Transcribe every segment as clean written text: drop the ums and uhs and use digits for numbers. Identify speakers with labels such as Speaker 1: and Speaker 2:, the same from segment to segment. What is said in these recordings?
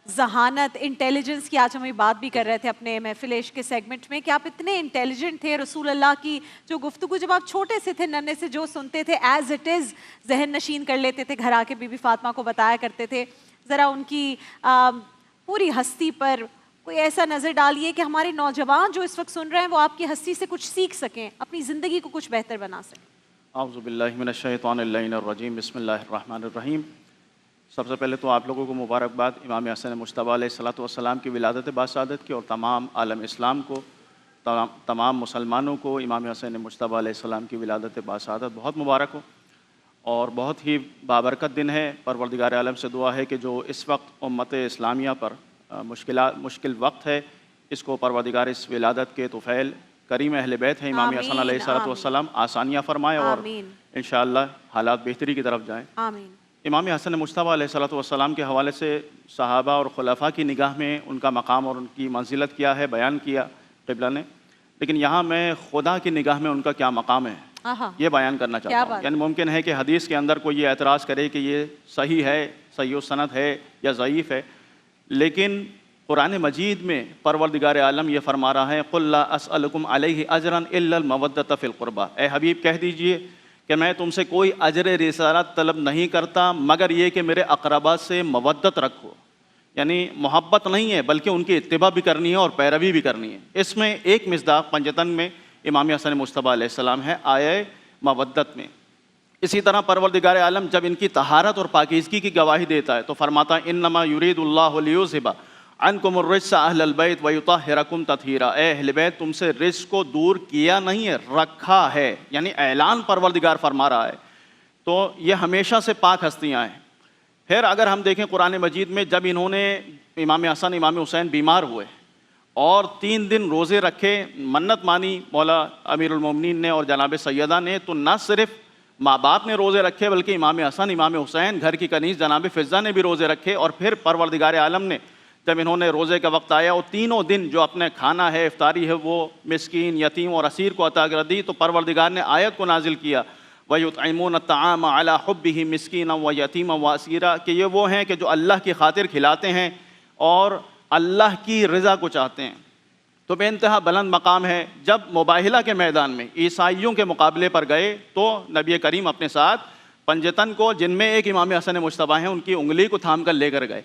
Speaker 1: ذہانت، انٹیلیجنس کی آج ہم یہ بات بھی کر رہے تھے اپنے محفل عشق کے سیگمنٹ میں کہ آپ اتنے انٹیلیجنٹ تھے. رسول اللہ کی جو گفتگو جب آپ چھوٹے سے تھے، ننھے سے جو سنتے تھے ایز اٹ از ذہن نشین کر لیتے تھے، گھر آ کے بی بی فاطمہ کو بتایا کرتے تھے. ذرا ان کی پوری ہستی پر کوئی ایسا نظر ڈالیے کہ ہمارے نوجوان جو اس وقت سن رہے ہیں وہ آپ کی ہستی سے کچھ سیکھ سکیں، اپنی زندگی کو کچھ بہتر بنا سکیں.
Speaker 2: اعوذ باللہ من الشیطان اللعین الرجیم. بسم اللہ الرحمن الرحیم. سب سے پہلے تو آپ لوگوں کو مبارکباد امام حسن مجتبیٰ علیہ الصلوۃ والسلام کی ولادت باسعادت کی، اور تمام عالم اسلام کو، تمام مسلمانوں کو امام حسن مجتبیٰ علیہ السلام کی ولادت باسعادت بہت مبارک ہو. اور بہت ہی بابرکت دن ہے. پروردگار عالم سے دعا ہے کہ جو اس وقت امت اسلامیہ پر مشکل وقت ہے، اس کو پروردگار اس ولادت کے طفیل کریم اہل بیت ہیں امام حسن علیہ الصلوۃ والسلام آسانیاں فرمائے اور انشاءاللہ حالات بہتری کی طرف جائیں.
Speaker 1: آمین.
Speaker 2: امام حسن مجتبیٰ علیہ الصلوۃ والسلام کے حوالے سے صحابہ اور خلفاء کی نگاہ میں ان کا مقام اور ان کی منزلت کیا ہے بیان کیا قبلہ نے، لیکن یہاں میں خدا کی نگاہ میں ان کا کیا مقام ہے یہ بیان کرنا چاہتا ہوں. یعنی ممکن ہے کہ حدیث کے اندر کوئی یہ اعتراض کرے کہ یہ صحیح ہے، صحیح السند ہے یا ضعیف ہے، لیکن قرآن مجید میں پروردگار عالم یہ فرما رہا ہے قُلْ لَا أَسْأَلُكُمْ عَلَيْهِ أَجْرًا إِلَّا الْمَوَدَّةَ فِي الْقُرْبَى. اے حبیب کہہ دیجئے کہ میں تم سے کوئی اجر رسالت طلب نہیں کرتا مگر یہ کہ میرے اقربا سے مودت رکھو. یعنی محبت نہیں ہے بلکہ ان کی اتباع بھی کرنی ہے اور پیروی بھی کرنی ہے. اس میں ایک مصداق پنجتن میں امام حسن مجتبیٰ علیہ السلام ہے آیہ مودت میں. اسی طرح پروردگار عالم جب ان کی طہارت اور پاکیزگی کی گواہی دیتا ہے تو فرماتا ہے انما یرید اللہ لیذھب عنکم الرجس اہل البیت ویطہرکم تطہیرا. اے اہل بیت تم سے رجس کو دور کیا نہیں ہے، رکھا ہے. یعنی اعلان پروردگار فرما رہا ہے. تو یہ ہمیشہ سے پاک ہستیاں ہیں. پھر اگر ہم دیکھیں قرآن مجید میں جب انہوں نے امام حسن امام حسین بیمار ہوئے اور 3 دن روزے رکھے، منت مانی مولا امیر المومنین نے اور جناب سیدہ نے، تو نہ صرف ماں باپ نے روزے رکھے بلکہ امام حسن امام حسین گھر کی کنیز جناب فضہ نے بھی روزے رکھے. اور پھر پروردگار عالم نے جب انہوں نے روزے کا وقت آیا اور تینوں دن جو اپنے کھانا ہے افطاری ہے وہ مسکین، یتیم اور اسیر کو عطا کر دی، تو پروردگار نے آیت کو نازل کیا وَيُطْعِمُونَ الطَّعَامَ عَلَىٰ حُبِّهِ مِسْكِينًا وَيَتِيمًا وَأَسِيرًا، کہ یہ وہ ہیں کہ جو اللہ کی خاطر کھلاتے ہیں اور اللہ کی رضا کو چاہتے ہیں. تو بے انتہا بلند مقام ہے. جب مباہلہ کے میدان میں عیسائیوں کے مقابلے پر گئے تو نبی کریم اپنے ساتھ پنجتن کو، جن میں ایک امام حسن مجتبیٰ ہیں، ان کی انگلی کو تھام کر لے کر گئے.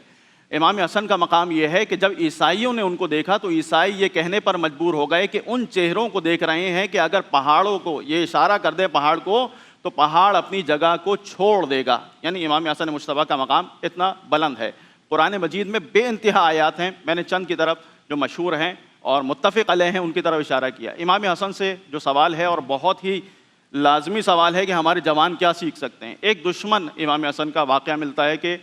Speaker 2: امام حسن کا مقام یہ ہے کہ جب عیسائیوں نے ان کو دیکھا تو عیسائی یہ کہنے پر مجبور ہو گئے کہ ان چہروں کو دیکھ رہے ہیں کہ اگر پہاڑوں کو یہ اشارہ کر دے پہاڑ کو تو پہاڑ اپنی جگہ کو چھوڑ دے گا. یعنی امام حسن مجتبیٰ کا مقام اتنا بلند ہے. قرآن مجید میں بے انتہا آیات ہیں. میں نے چند کی طرف جو مشہور ہیں اور متفق علیہ ہیں ان کی طرف اشارہ کیا. امام حسن سے جو سوال ہے اور بہت ہی لازمی سوال ہے کہ ہمارے جوان کیا سیکھ سکتے ہیں. ایک دشمن امام حسن کا واقعہ ملتا ہے کہ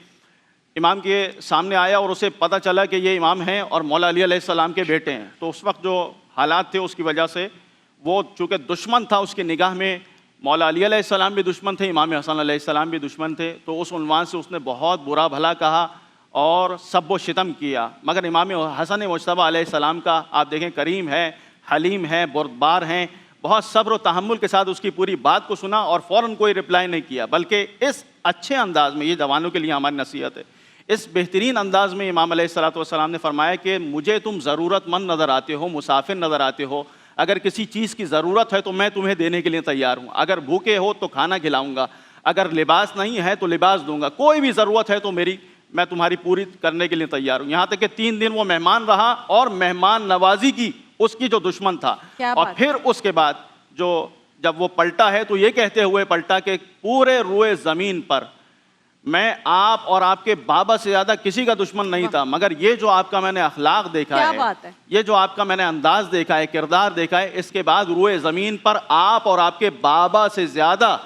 Speaker 2: امام کے سامنے آیا اور اسے پتہ چلا کہ یہ امام ہیں اور مولا علی علیہ السلام کے بیٹے ہیں. تو اس وقت جو حالات تھے اس کی وجہ سے وہ چونکہ دشمن تھا، اس کی نگاہ میں مولا علی علیہ السلام بھی دشمن تھے، امام حسن علیہ السلام بھی دشمن تھے. تو اس عنوان سے اس نے بہت برا بھلا کہا اور سب و شتم کیا. مگر امام حسن مجتبیٰ علیہ السلام کا آپ دیکھیں کریم ہے، حلیم ہے، بردبار ہیں، بہت صبر و تحمل کے ساتھ اس کی پوری بات کو سنا اور فوراً کوئی رپلائی نہیں کیا، بلکہ اس اچھے انداز میں، یہ جوانوں کے لیے ہماری نصیحت ہے، اس بہترین انداز میں امام علیہ الصلوۃ والسلام نے فرمایا کہ مجھے تم ضرورت مند نظر آتے ہو، مسافر نظر آتے ہو، اگر کسی چیز کی ضرورت ہے تو میں تمہیں دینے کے لیے تیار ہوں، اگر بھوکے ہو تو کھانا کھلاؤں گا، اگر لباس نہیں ہے تو لباس دوں گا، کوئی بھی ضرورت ہے تو میں تمہاری پوری کرنے کے لیے تیار ہوں. یہاں تک کہ 3 دن وہ مہمان رہا اور مہمان نوازی کی اس کی جو دشمن تھا. اور پھر اس کے بعد جب وہ پلٹا ہے تو یہ کہتے ہوئے پلٹا کہ پورے روئے زمین پر میں آپ اور آپ کے بابا سے زیادہ کسی کا دشمن نہیں تھا، مگر یہ جو آپ کا میں نے اخلاق دیکھا ہے، یہ جو آپ کا میں نے انداز دیکھا ہے، کردار دیکھا ہے، اس کے بعد روئے زمین پر آپ اور آپ کے بابا سے زیادہ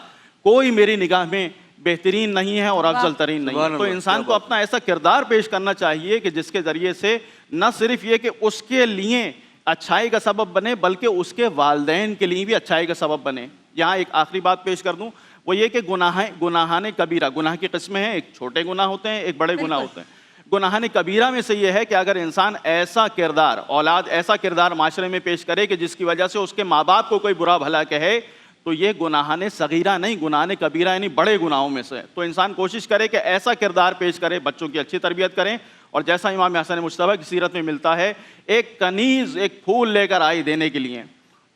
Speaker 2: کوئی میری نگاہ میں بہترین نہیں ہے اور افضل ترین نہیں ہے. تو انسان کو اپنا ایسا کردار پیش کرنا چاہیے کہ جس کے ذریعے سے نہ صرف یہ کہ اس کے لیے اچھائی کا سبب بنے بلکہ اس کے والدین کے لیے بھی اچھائی کا سبب بنے. یہاں ایک آخری بات پیش کر دوں، وہ یہ کہ گناہان کبیرہ، گناہ کی قسمیں ہیں، ایک چھوٹے گناہ ہوتے ہیں، ایک بڑے گناہ ہوتے ہیں. گناہان کبیرہ میں سے یہ ہے کہ اگر انسان ایسا کردار، اولاد ایسا کردار معاشرے میں پیش کرے کہ جس کی وجہ سے اس کے ماں باپ کو کوئی برا بھلا کہے، تو یہ گناہان صغیرہ نہیں، گناہان کبیرہ یعنی بڑے گناہوں میں سے. تو انسان کوشش کرے کہ ایسا کردار پیش کرے، بچوں کی اچھی تربیت کریں اور جیسا امام حسن مجتبیٰ کی سیرت میں ملتا ہے، ایک کنیز، ایک پھول لے کر آئی دینے کے لیے.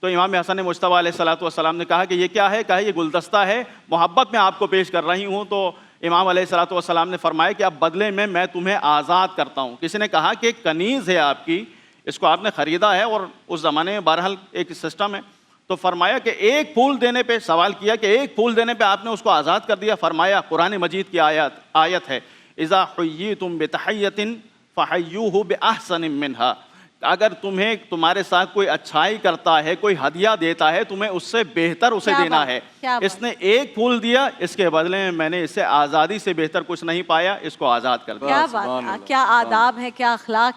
Speaker 2: تو امام حسن مجتبیٰ علیہ الصلوۃ والسلام نے کہا کہ یہ کیا ہے؟ کہا یہ گلدستہ ہے، محبت میں آپ کو پیش کر رہی ہوں. تو امام علیہ الصلوۃ والسلام نے فرمایا کہ اب بدلے میں تمہیں آزاد کرتا ہوں. کسی نے کہا کہ ایک کنیز ہے آپ کی، اس کو آپ نے خریدا ہے، اور اس زمانے میں بہرحال ایک سسٹم ہے. تو فرمایا کہ ایک پھول دینے پہ، سوال کیا کہ ایک پھول دینے پہ آپ نے اس کو آزاد کر دیا. فرمایا قرآن مجید کی آیت ہے، اذا حییتم بتحیۃ فحیوہ باحسن منہا. اگر تمہیں تمہارے ساتھ کوئی اچھائی کرتا ہے، کوئی ہدیہ دیتا ہے، تمہیں اس سے بہتر اسے دینا ہے. اس نے ایک پھول دیا، اس کے بدلے میں نے اسے آزادی سے بہتر کچھ نہیں پایا، اس کو آزاد کر دیا.
Speaker 1: کیا بات، کیا آداب ہے، کیا اخلاق ہے.